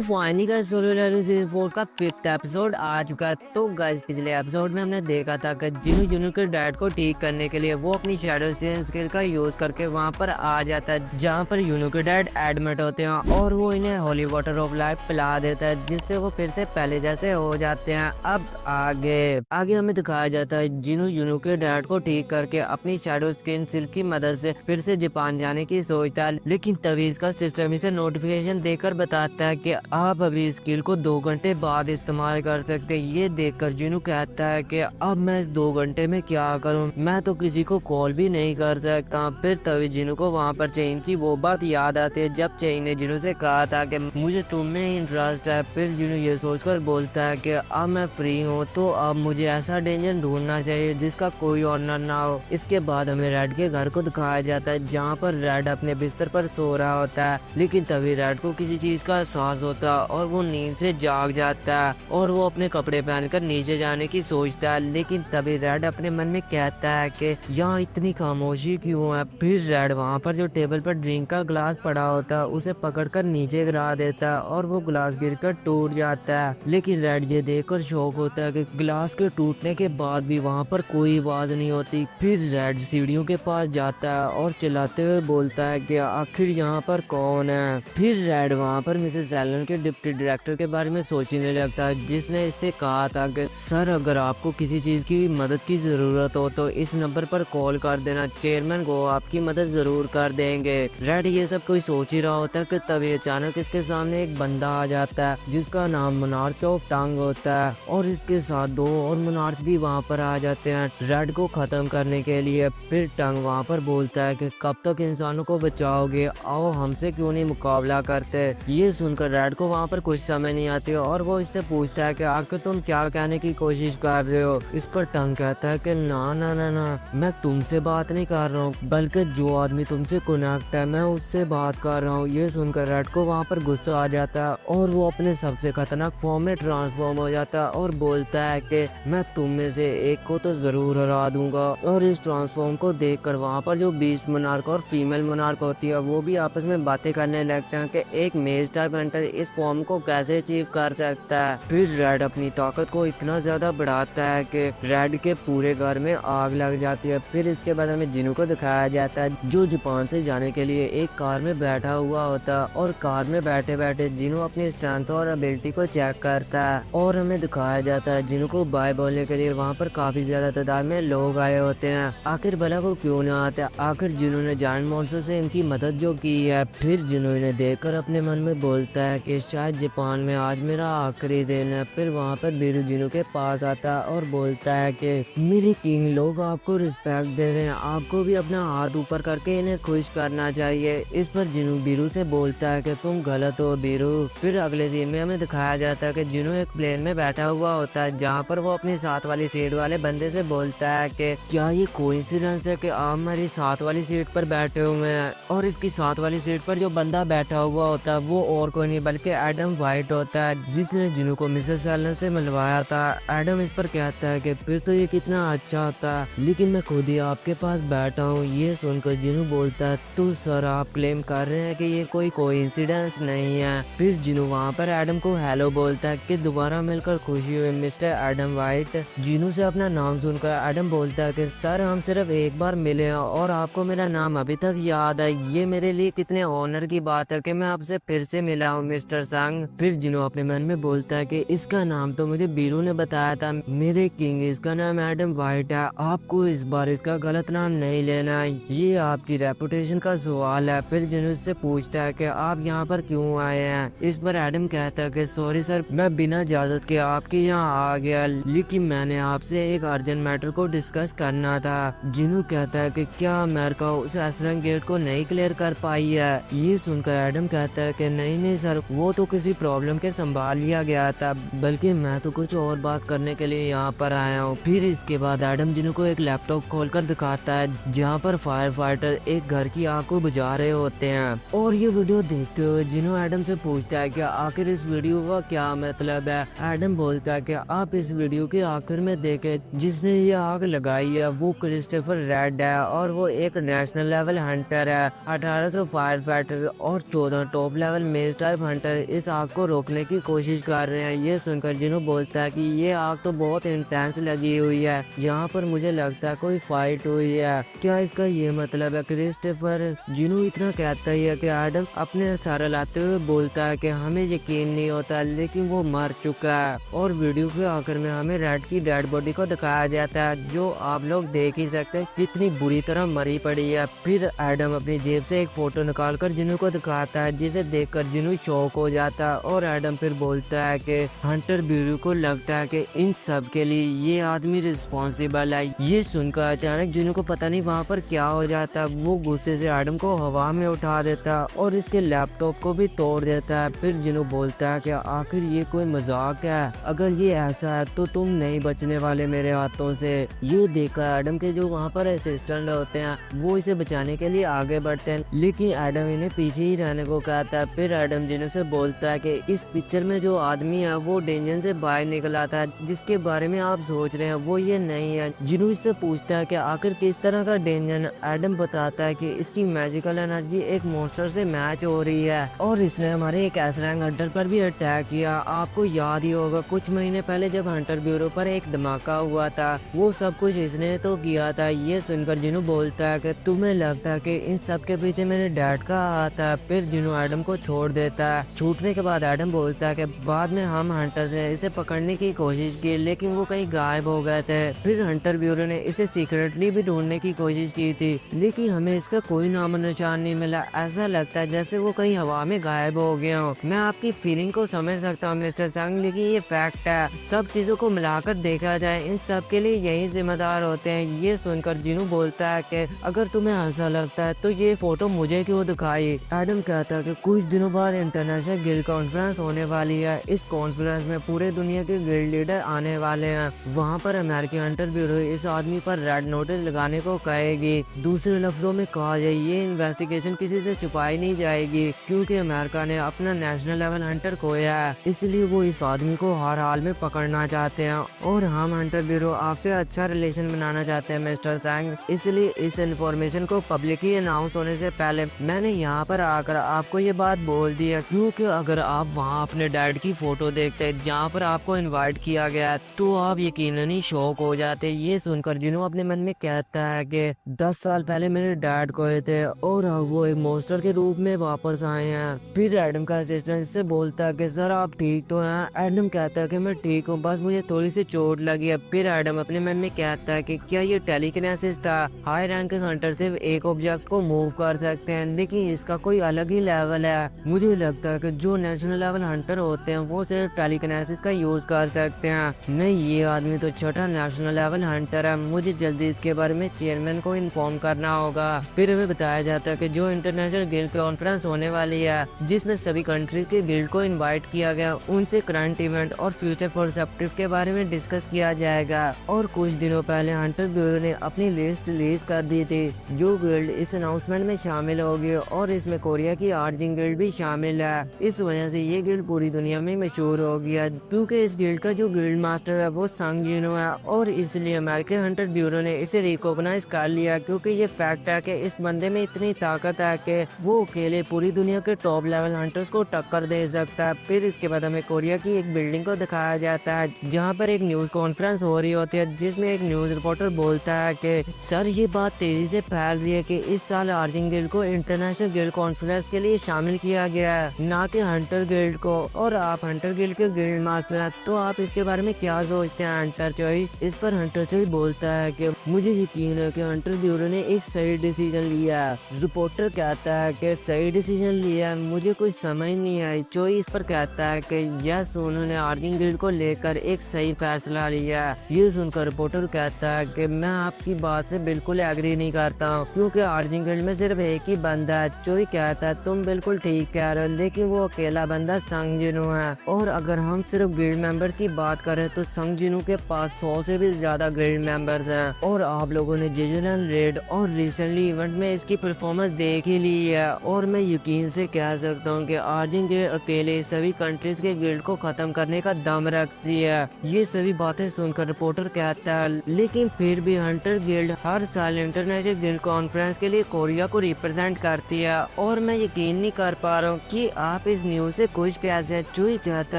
Finally guys solo level season 4 का 5th episode आ चुका है। तो गाइस पिछले एपिसोड में हमने देखा था कि जिनू के डैड को ठीक करने के लिए वो अपनी शैडो स्किल का यूज करके वहां पर आ जाता है, जहां पर यूनू के डैड एडमिट होते हैं और वो इन्हें होली वाटर ऑफ लाइफ पिला देता है, जिससे वो फिर से पहले जैसे हो जाते हैं। अब आगे आगे हमें दिखाया जाता है जिनू यूनू के डैड को ठीक करके अपनी शैडो स्किल की मदद से फिर से जापान जाने की सोचता है, लेकिन तभी इसका सिस्टम इसे नोटिफिकेशन देकर बताता है कि आप अभी स्किल को 2 घंटे बाद इस्तेमाल कर सकते हैं। ये देखकर जिनू कहता है कि अब मैं इस 2 घंटे में क्या करूं, मैं तो किसी को कॉल भी नहीं कर सकता। फिर तभी जिनू को वहां पर चेन की वो बात याद आती है जब चेन ने जिनू से कहा था कि मुझे तुम में इंटरेस्ट है। फिर जिनू ये सोचकर बोलता है कि अब मैं फ्री हूँ, तो अब मुझे ऐसा डेंजर ढूंढना चाहिए जिसका कोई ऑनर ना हो। इसके बाद हमें रेड के घर को दिखाया जाता है, जहाँ पर रेड अपने बिस्तर पर सो रहा होता है, लेकिन तभी रेड को किसी चीज का एहसास होता है और वो नींद से जाग जाता है और वो अपने कपड़े पहनकर नीचे जाने की सोचता है। लेकिन तभी रेड अपने मन में कहता है कि यहाँ इतनी खामोशी क्यों है। फिर रेड वहाँ पर जो टेबल पर ड्रिंक का ग्लास पड़ा होता है उसे पकड़कर नीचे गिरा देता है और वो ग्लास गिरकर टूट जाता है। लेकिन रेड ये देखकर शौक होता है कि ग्लास के टूटने के बाद भी वहाँ पर कोई आवाज नहीं होती। फिर रेड सीढ़ियों के पास जाता है और चिल्लाते हुए बोलता है कि आखिर यहाँ पर कौन है। फिर रेड वहाँ पर मिसेस एलन के डिप्टी डायरेक्टर के बारे में सोचने लगता है, जिसने इससे कहा था कि सर अगर आपको किसी चीज की मदद की जरूरत हो तो इस नंबर पर कॉल कर देना, चेयरमैन को आपकी मदद जरूर कर देंगे। रेड ये सब कोई सोच ही रहा होता है कि तभी अचानक इसके सामने एक बंदा आ जाता है जिसका नाम मोनार्च ऑफ टंग होता है और इसके साथ 2 और मोनार्च भी वहाँ पर आ जाते हैं रेड को खत्म करने के लिए। फिर टंग वहाँ पर बोलता है कि कब तक इंसानों को बचाओगे, आओ हमसे क्यों नहीं मुकाबला करते। ये सुनकर रेड को वहाँ पर कुछ समझ नहीं आती और वो इससे पूछता है कि आखिर तुम क्या कहने की कोशिश कर रहे हो। इस पर टंग कहता है कि ना ना ना ना, मैं तुमसे बात नहीं कर रहा हूँ, बल्कि जो आदमी तुमसे कनेक्ट है मैं उससे बात कर रहा हूँ। ये सुनकर रेड को वहाँ पर गुस्सा आ जाता है और वो अपने सबसे खतरनाक फॉर्म में ट्रांसफॉर्म हो जाता है और बोलता है कि मैं तुम में से एक को तो जरूर हरा दूंगा। और इस ट्रांसफॉर्म को देखकर वहाँ पर जो बीस्ट मोनार्क और फीमेल मोनार्क होती है वो भी आपस में बातें करने लगते हैं कि एक मेज टाइप हंटर इस फॉर्म को कैसे अचीव कर सकता है। फिर रेड अपनी ताकत को इतना ज्यादा बढ़ाता है कि रेड के पूरे घर में आग लग जाती है। फिर इसके बाद हमें जिनू को दिखाया जाता है जो जापान से जाने के लिए एक कार में बैठा हुआ होता है और कार में बैठे बैठे जिनू अपनी स्ट्रेंथ और एबिलिटी को चेक करता है और हमें दिखाया जाता है जिनू को बाय बोलने के लिए वहाँ पर काफी ज्यादा तादाद में लोग आए होते हैं। आखिर भला वो क्यों ना आते, आखिर जिनू ने जायंट मॉन्स्टर से इनकी मदद जो की है। फिर जिनू ने देखकर अपने मन में बोलता है कि शायद जापान में आज मेरा आखिरी दिन है। फिर वहाँ पर बीरू जिनू के पास आता है और बोलता है कि मेरे किंग लोग आपको रिस्पेक्ट दे रहे हैं, आपको भी अपना हाथ ऊपर करके इन्हें खुश करना चाहिए। इस पर जिनू बीरू से बोलता है कि तुम गलत हो बीरू। फिर अगले सीन में हमें दिखाया जाता है कि जिनू एक प्लेन में बैठा हुआ होता है जहाँ पर वो अपनी साथ वाली सीट वाले बंदे से बोलता है कि क्या ये कोइंसिडेंस है कि आप मेरी साथ वाली सीट पर बैठे हुए हैं। और इसकी साथ वाली सीट पर जो बंदा बैठा हुआ होता है वो और कोई नहीं बल्कि एडम वाइट होता है, जिसने जिनू को मिसेस एलन से मिलवाया था। एडम इस पर कहता है कि फिर तो ये कितना अच्छा होता है, लेकिन मैं खुद ही आपके पास बैठा हूँ। ये सुनकर जिनू बोलता है तो सर आप क्लेम कर रहे हैं कि ये कोई कोइंसिडेंस नहीं है। फिर जिनू वहाँ पर एडम को हेलो बोलता है कि दोबारा मिलकर खुशी हुई मिस्टर एडम वाइट। जिनू से अपना नाम सुनकर एडम बोलता है कि सर हम सिर्फ एक बार मिले हैं और आपको मेरा नाम अभी तक याद है, ये मेरे लिए कितने ऑनर की बात है कि मैं आपसे फिर से मिला हूँ मिस्टर संग। फिर जिनू अपने मन में बोलता है कि इसका नाम तो मुझे बीरू ने बताया था मेरे किंग, इसका नाम एडम वाइट है, आपको इस बार इसका गलत नाम नहीं लेना है, ये आपकी रेपुटेशन का सवाल है। फिर जिनू इससे पूछता है कि आप यहाँ पर क्यों आए हैं। इस पर एडम कहता है कि सॉरी सर, मैं बिना इजाजत के आपके यहाँ आ गया, लेकिन मैंने आपसे एक अर्जेंट मैटर को डिस्कस करना था। जिनू कहता है कि क्या अमेरिका उस एसरंग गेट को नहीं क्लियर कर पाई है। ये सुनकर एडम कहता है कि नहीं नहीं सर, वो तो किसी प्रॉब्लम के संभाल लिया गया था, बल्कि मैं तो कुछ और बात करने के लिए यहाँ पर आया हूँ। फिर इसके बाद एडम जिनू को एक लैपटॉप खोलकर दिखाता है जहाँ पर फायर फाइटर एक घर की आग को बुझा रहे होते हैं। और ये वीडियो देखते हुए जिनू एडम से पूछता है कि आखिर इस वीडियो का क्या मतलब है। एडम बोलता है कि आप इस वीडियो के आखिर में देखें, जिसने ये आग लगाई है वो क्रिस्टोफर रेड है और वो एक नेशनल लेवल हंटर है। 1800 फायर फाइटर और 14 टॉप लेवल मेज टाइप हंटर हंटर इस आग को रोकने की कोशिश कर रहे हैं। ये सुनकर जिनू बोलता है कि ये आग तो बहुत इंटेंस लगी हुई है, यहाँ पर मुझे लगता है कोई फाइट हुई है, क्या इसका ये मतलब है क्रिस्टोफर? जिनू इतना कहता ही है कि एडम अपने सारा लाते हुए बोलता है कि हमें यकीन नहीं होता, लेकिन वो मर चुका है। और वीडियो के आखिर में हमें रेड की डेड बॉडी को दिखाया जाता है, जो आप लोग देख ही सकते हैं कितनी बुरी तरह मरी पड़ी है। फिर एडम अपनी जेब से एक फोटो निकालकर जिनू को दिखाता है, जिसे देखकर जिनू शॉक हो जाता है। और एडम फिर बोलता है कि हंटर ब्यूरो को लगता है कि इन सब के लिए ये आदमी रिस्पॉन्सिबल है। ये सुनकर अचानक जिनू को पता नहीं वहाँ पर क्या हो जाता है। वो गुस्से से एडम को हवा में उठा देता है और इसके लैपटॉप को भी तोड़ देता है। फिर जिनू बोलता है कि आखिर ये कोई मजाक है, अगर ये ऐसा है तो तुम नहीं बचने वाले मेरे हाथों से। ये देखा एडम के जो वहाँ पर असिस्टेंट होते हैं वो इसे बचाने के लिए आगे बढ़ते हैं, लेकिन एडम इन्हें पीछे ही रहने को कहता है। फिर एडम जिनू से बोलता है कि इस पिक्चर में जो आदमी है वो डेंजन से बाहर निकला था, जिसके बारे में आप सोच रहे हैं वो ये नहीं है। जिनू इससे पूछता है कि आखिर किस तरह का डेंजन। एडम बताता है कि इसकी मैजिकल एनर्जी एक मॉन्स्टर से मैच हो रही है और इसने हमारे एक एस रैंक हंटर पर भी अटैक किया। आपको याद ही होगा कुछ महीने पहले जब हंटर ब्यूरो पर एक धमाका हुआ था, वो सब कुछ इसने तो किया था। ये सुनकर जिनू बोलता है कि तुम्हें लगता है कि इन सब के पीछे मेरे डैड का हाथ है। फिर जिनू एडम को छोड़ देता है। छूटने के बाद एडम बोलता है कि बाद में हम हंटर ने इसे पकड़ने की कोशिश की, लेकिन वो कहीं गायब हो गए थे। फिर हंटर ब्यूरो ने इसे सीक्रेटली भी ढूंढने की कोशिश की थी, लेकिन हमें इसका कोई नामो निशान नहीं मिला। ऐसा लगता है जैसे वो कहीं हवा में गायब हो गया हो। मैं आपकी फीलिंग को समझ सकता हूँ मिस्टर संग, लेकिन ये फैक्ट है। सब चीजों को मिलाकर देखा जाए इन सब के लिए यही जिम्मेदार होते हैं। ये सुनकर जिनू बोलता है कि अगर तुम्हें ऐसा लगता है तो ये फोटो मुझे क्यों दिखाई। एडम कहता है कि कुछ दिनों बाद इंटरनेशनल गिल्ड कॉन्फ्रेंस होने वाली है। इस कॉन्फ्रेंस में पूरे दुनिया के गिल्ड लीडर आने वाले हैं। वहाँ पर अमेरिकी हंटर ब्यूरो इस आदमी पर रेड नोटिस लगाने को कहेगी। दूसरे लफ्जों में कहा जाए ये इन्वेस्टिगेशन किसी से छुपाई नहीं जाएगी, क्योंकि अमेरिका ने अपना नेशनल लेवल हंटर खोया है, इसलिए वो इस आदमी को हर हाल में पकड़ना चाहते हैं। और हम हंटर ब्यूरो आपसे अच्छा रिलेशन बनाना चाहते हैं मिस्टर सैंग, इसलिए इस इन्फॉर्मेशन को पब्लिकली अनाउंस होने से पहले मैंने यहाँ पर आकर आपको ये बात बोल दी है, क्योंकि अगर आप वहाँ अपने डैड की फोटो देखते जहाँ पर आपको इनवाइट किया गया तो आप यकीनन ही शॉक हो जाते। ये सुनकर जिन्हों अपने मन में कहता है कि 10 साल पहले मेरे डैड खोए थे और वो एक मॉन्स्टर के रूप में वापस आए हैं। फिर एडम का असिस्टेंट इससे बोलता है कि सर आप ठीक तो हैं। एडम कहता है कि मैं ठीक हूँ, बस मुझे थोड़ी सी चोट लगी है। फिर एडम अपने मन में कहता है कि क्या ये टेलीकिनेसिस था? हाई रैंक के हंटर सिर्फ एक ऑब्जेक्ट को मूव कर सकते हैं, लेकिन इसका कोई अलग ही लेवल है। मुझे लगता है कि जो नेशनल लेवल हंटर होते हैं वो सिर्फ टेलीकिनेसिस का यूज कर सकते हैं। नहीं, ये आदमी तो छोटा नेशनल लेवल हंटर है। मुझे जल्दी इसके बारे में चेयरमैन को इन्फॉर्म करना होगा। फिर हमें बताया जाता है कि जो इंटरनेशनल गिल्ड कॉन्फ्रेंस होने वाली है, जिसमें सभी कंट्रीज के गिल्ड को इनवाइट किया गया, उनसे करंट इवेंट और फ्यूचर परस्पेक्टिव के बारे में डिस्कस किया जाएगा। और कुछ दिनों पहले हंटर ब्यूरो ने अपनी लिस्ट रिलीज कर दी थी, जो गिल्ड इस अनाउंसमेंट में शामिल होगी, और इसमें कोरिया की आर्जिंग गिल्ड भी शामिल है। इस वजह से ये गिल्ड पूरी दुनिया में मशहूर हो गया, क्योंकि इस गिल्ड का जो गिल्ड मास्टर है वो संग जिनो है, और इसलिए अमेरिकन हंटर ब्यूरो ने इसे रिकॉग्नाइज कर लिया, क्योंकि ये फैक्ट है कि इस बंदे में इतनी ताकत है कि वो अकेले पूरी दुनिया के टॉप लेवल हंटर्स को टक्कर दे सकता है। फिर इसके बाद हमें कोरिया की एक बिल्डिंग को दिखाया जाता है, जहाँ पर एक न्यूज कॉन्फ्रेंस हो रही होती है, जिसमें एक न्यूज रिपोर्टर बोलता है कि सर ये बात तेजी से फैल रही है कि इस साल आर्जिंग गिल्ड को इंटरनेशनल गिल्ड कॉन्फ्रेंस के लिए शामिल किया गया है, ना कि हंटर गिल्ड को। और आप हंटर गिल्ड के गिल्ड मास्टर हैं, तो आप इसके बारे में क्या सोचते हैं हंटर चोई? इस पर हंटर चोई बोलता है कि मुझे यकीन है कि हंटर ब्यूरो ने एक सही डिसीजन लिया है। रिपोर्टर कहता है कि सही डिसीजन लिया है, मुझे कुछ समझ नहीं आई। चोई इस पर कहता है कि यस, उन्होंने आर्जिंग गिल्ड को लेकर एक सही फैसला लिया है। ये सुनकर रिपोर्टर कहता है कि मैं आपकी बात से बिल्कुल एग्री नहीं करता हूँ, क्योंकि आर्जिंग गिल्ड में सिर्फ एक ही बंदा है। चोई कहता है तुम बिल्कुल ठीक कह रहे हो, लेकिन वो अकेला बंदा संग जिनो है, और अगर हम सिर्फ गिल्ड मेंबर्स की बात करें तो संग जिनो के पास 100 से भी ज्यादा गिल्ड मेंबर्स हैं। और और आप लोगों ने जेजुनल रेड और रिसेंटली इवेंट में इसकी परफॉर्मेंस देख ही ली है और मैं यकीन से कह सकता हूँ कि आर्जिन गिल्ड अकेले सभी कंट्रीज के गिल्ड को खत्म करने का दम रखती है। ये सभी बातें सुनकर रिपोर्टर कहता है, लेकिन फिर भी हंटर गिल्ड हर साल इंटरनेशनल गिल्ड कॉन्फ्रेंस के लिए कोरिया को रिप्रेजेंट करती है और मैं यकीन नहीं कर पा रहा हूँ कि आप इस न्यूज से खुश कैसे। चुई कहता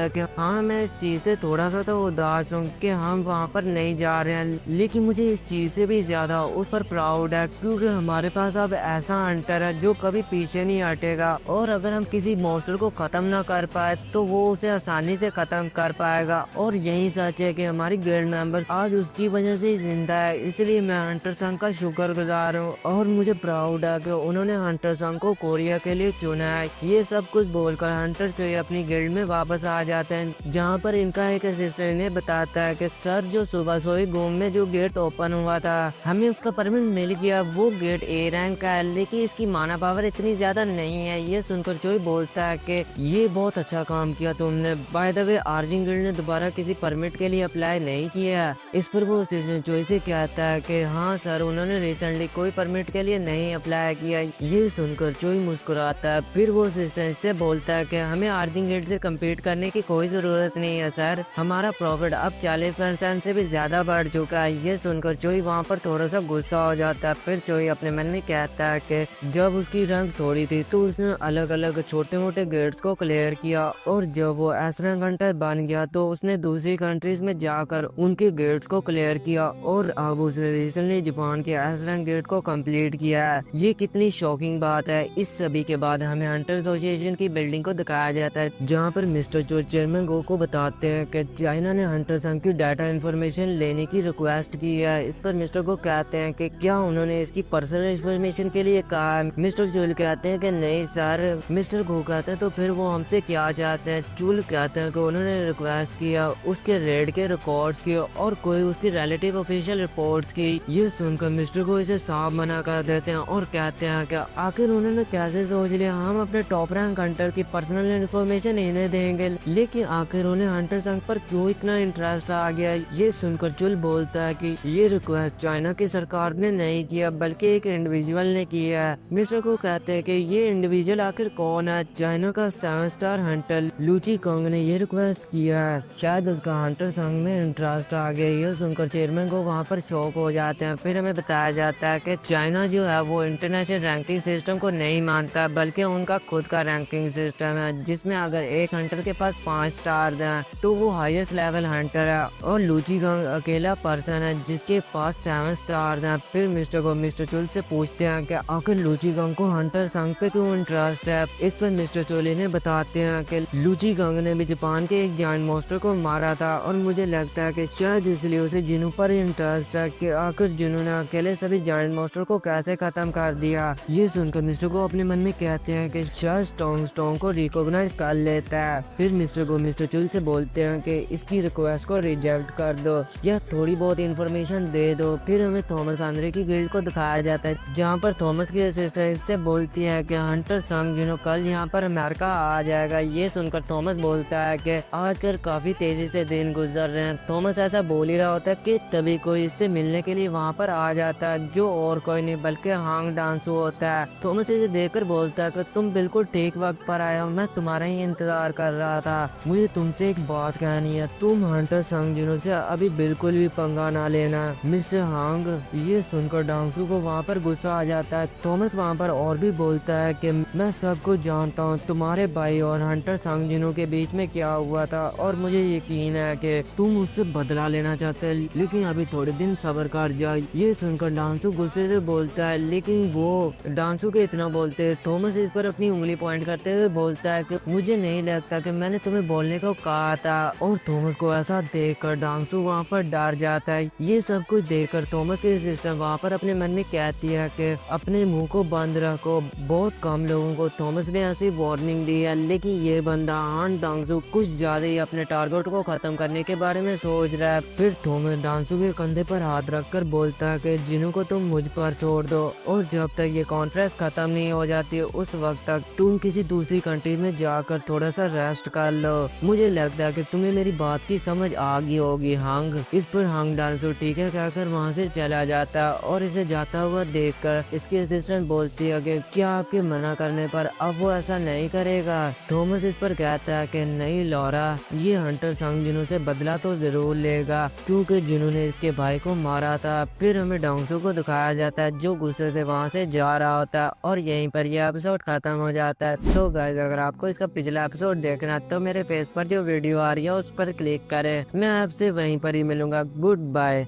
है कि हाँ, मैं इस चीज से थोड़ा सा तो उदास हूँ कि हम वहाँ पर नहीं जा रहे हैं, लेकिन मुझे इस चीज से भी ज्यादा उस पर प्राउड है क्योंकि हमारे पास अब ऐसा हंटर है जो कभी पीछे नहीं हटेगा और अगर हम किसी मॉन्स्टर को खत्म ना कर पाए तो वो उसे आसानी से खत्म कर पाएगा। और यही सच है कि हमारी गिल्ड मेंबर्स आज उसकी वजह से ही जिंदा है, इसलिए मैं हंटर संघ का शुक्रगुजार हूँ और मुझे प्राउड है कि उन्होंने हंटर संघ को कोरिया के लिए चुना है। ये सब कुछ बोलकर हंटर चोई अपनी गिल्ड में वापस आ जाते हैं, जहाँ पर इनका एक असिस्टेंट इन्हें बताता है कि सर, जो सुबह सोई गुम में जो गेट ओपन हुआ था हमें उसका परमिट मिल गया। वो गेट ए रैंक का है लेकिन इसकी माना पावर इतनी ज्यादा नहीं है। ये सुनकर चोई बोलता है कि ये बहुत अच्छा काम किया तुमने। बाय द वे, आर्जिन गिल्ड ने दोबारा किसी परमिट के लिए अप्लाई नहीं किया। इस पर वो असिस्टेंट चोई से कहता है कि हाँ सर, उन्होंने रिसेंटली कोई परमिट के लिए नहीं अप्लाई किया। ये सुनकर चोई मुस्कुराता है। फिर वो असिस्टेंट से बोलता है कि हमें आर्जिन गिल्ड से कम्पीट करने की कोई जरूरत नहीं है सर, हमारा प्रॉफिट अब 40% से भी ज्यादा बढ़ चुका है। ये सुनकर चोई वहाँ पर थोड़ा सा गुस्सा हो जाता है। फिर चोई अपने मन में कहता है कि जब उसकी रैंक थोड़ी थी तो उसने अलग अलग छोटे मोटे गेट्स को क्लियर किया और जब वो एस रैंक हंटर बन गया तो उसने दूसरी कंट्रीज में जाकर उनके गेट्स को क्लियर किया और अब उसने रिसेंटली जापान के एस रैंक गेट को कंप्लीट किया है। ये कितनी शॉकिंग बात है। इस सभी के बाद हमें हंटर एसोसिएशन की बिल्डिंग को दिखाया जाता है, जहाँ पर मिस्टर चो चेयरमैन गो को बताते हैं कि चाइना ने हंटर संघ की डाटा इंफॉर्मेशन लेने की रिक्वेस्ट की है। इस पर मिस्टर गो कहते हैं कि क्या उन्होंने इसकी पर्सनल इंफॉर्मेशन के लिए कहा है। मिस्टर चुल कहते हैं कि नहीं सर। मिस्टर गो कहते हैं तो फिर वो हमसे क्या चाहते हैं। चुल कहते हैं कि उन्होंने रिक्वेस्ट किया उसके रेड के रिकॉर्ड्स की और कोई उसकी रिलेटिव ऑफिशियल रिपोर्ट्स की। ये सुनकर मिस्टर गो इसे साफ मना कर देते हैं और कहते हैं कि आखिर उन्होंने कैसे सोच लिया हम अपने टॉप रैंक हंटर की पर्सनल इंफॉर्मेशन इन्हें देंगे, लेकिन आखिर उन्हें हंटर संघ पर क्यों इतना इंटरेस्ट आ गया। ये सुनकर चुल बोलता है कि ये रिक्वेस्ट चाइना की सरकार ने नहीं किया बल्कि एक इंडिविजुअल ने किया है। मिस्टर को कहते हैं कि ये इंडिविजुअल आखिर कौन है। चाइना का 7 स्टार हंटर लूची कांग ने ये रिक्वेस्ट किया है, शायद उसका हंटर संघ में इंटरेस्ट आ गया। ये सुनकर चेयरमैन को वहाँ पर शौक हो जाते हैं। फिर हमें बताया जाता है कि चाइना जो है वो इंटरनेशनल रैंकिंग सिस्टम को नहीं मानता बल्कि उनका खुद का रैंकिंग सिस्टम है, जिसमें अगर एक हंटर के पास 5 स्टार हैं तो वो हाईएस्ट लेवल हंटर है और लूची कांग अकेला पर्सन है जिसके पास 7 स्टार हैं। फिर मिस्टर चुल से पूछते हैं कि आखिर लूची कांग को हंटर संघ पे क्यों इंटरेस्ट है। इस पर मिस्टर चोली ने बताते हैं कि लूची कांग ने भी जापान के एक जायंट मॉन्स्टर को मारा था और मुझे लगता है कि शायद इसलिए उसे जिनू पर इंटरेस्ट है कि आखिर जिनू ने अकेले सभी जायंट मॉन्स्टर को कैसे खत्म कर दिया। ये सुनकर मिस्टर को अपने मन में कहते हैं कि शायद स्टोंग को रिकॉग्नाइज कर लेता है। फिर मिस्टर चुल से बोलते हैं कि इसकी रिक्वेस्ट को रिजेक्ट कर दो या थोड़ी बहुत इंफॉर्मेशन दे दो। फिर हमें थॉमस आंद्रे की गिल्ड को दिखाया जाता है, जहाँ पर थॉमस की सिस्टर इससे बोलती है कि हंटर संघ जिन्हों कल यहाँ पर अमेरिका आ जाएगा। ये सुनकर थॉमस बोलता है कि आजकल काफी तेजी से दिन गुजर रहे हैं। थॉमस ऐसा बोल ही रहा होता है कि तभी कोई इससे मिलने के लिए वहाँ पर आ जाता है, जो और कोई नहीं बल्कि हांग डांसू होता है। थॉमस इसे देखकर बोलता है कि तुम बिल्कुल ठीक वक्त पर आए हो, मैं तुम्हारा ही इंतजार कर रहा था। मुझे तुमसे एक बात कहनी है, तुम हंटर संघ जिन्हों से अभी बिल्कुल भी पंगा ना लेना मिस्टर हांग। ये सुनकर डांसू को वहाँ पर गुस्सा आ जाता है। थॉमस वहाँ पर और भी बोलता है कि मैं सब कुछ जानता हूँ, तुम्हारे भाई और हंटर संघ जिन्हों के बीच में क्या हुआ था और मुझे यकीन है कि तुम उससे बदला लेना चाहते हैं, लेकिन अभी थोड़े दिन सब्र कर जाए। ये सुनकर डांसू गुस्से से बोलता है, लेकिन वो डांसू के इतना बोलते थॉमस इस पर अपनी उंगली पॉइंट करते हुए बोलता है कि मुझे नहीं लगता कि मैंने तुम्हें बोलने को कहा था। और थॉमस को ऐसा देखकर डांसू वहाँ पर डर जाता है। ये सब कुछ देखकर थॉमस की सिस्टर वहाँ पर अपने मन में कहती है कि अपने मुंह को बंद रखो। बहुत कम लोगों को थॉमस ने ऐसी वार्निंग दी है, लेकिन ये बंदा हान डांसू कुछ ज्यादा ही अपने टारगेट को खत्म करने के बारे में सोच रहा है। फिर थॉमस डांसू के कंधे पर हाथ रखकर बोलता है कि जिन्हों को तुम मुझ पर छोड़ दो और जब तक ये कॉन्फ्रेंस खत्म नहीं हो जाती उस वक्त तक तुम किसी दूसरी कंट्री में जाकर थोड़ा सा रेस्ट कर लो। मुझे लगता है कि तुम्हें मेरी बात की समझ आ गई होगी हांग। इस पर हांग डांसू ठीक है कहकर कर वहाँ से चला जाता है और इसे जाता हुआ देखकर इसकी असिस्टेंट बोलती है कि क्या आपके मना करने पर अब वो ऐसा नहीं करेगा। थॉमस इस पर कहता है कि नहीं लॉरा, ये हंटर संग जिनू से बदला तो जरूर लेगा क्योंकि जिनू ने इसके भाई को मारा था। फिर हमें डोंगसू को दिखाया जाता है जो गुस्से से वहाँ से जा रहा होता है और यहीं पर यह एपिसोड खत्म हो जाता है। तो गाइस अगर आपको इसका पिछला एपिसोड देखना है तो मेरे फेस पर जो वीडियो आ रही है उस पर क्लिक करें। मैं आपसे वहीं पर ही मिलूंगा। Good bye.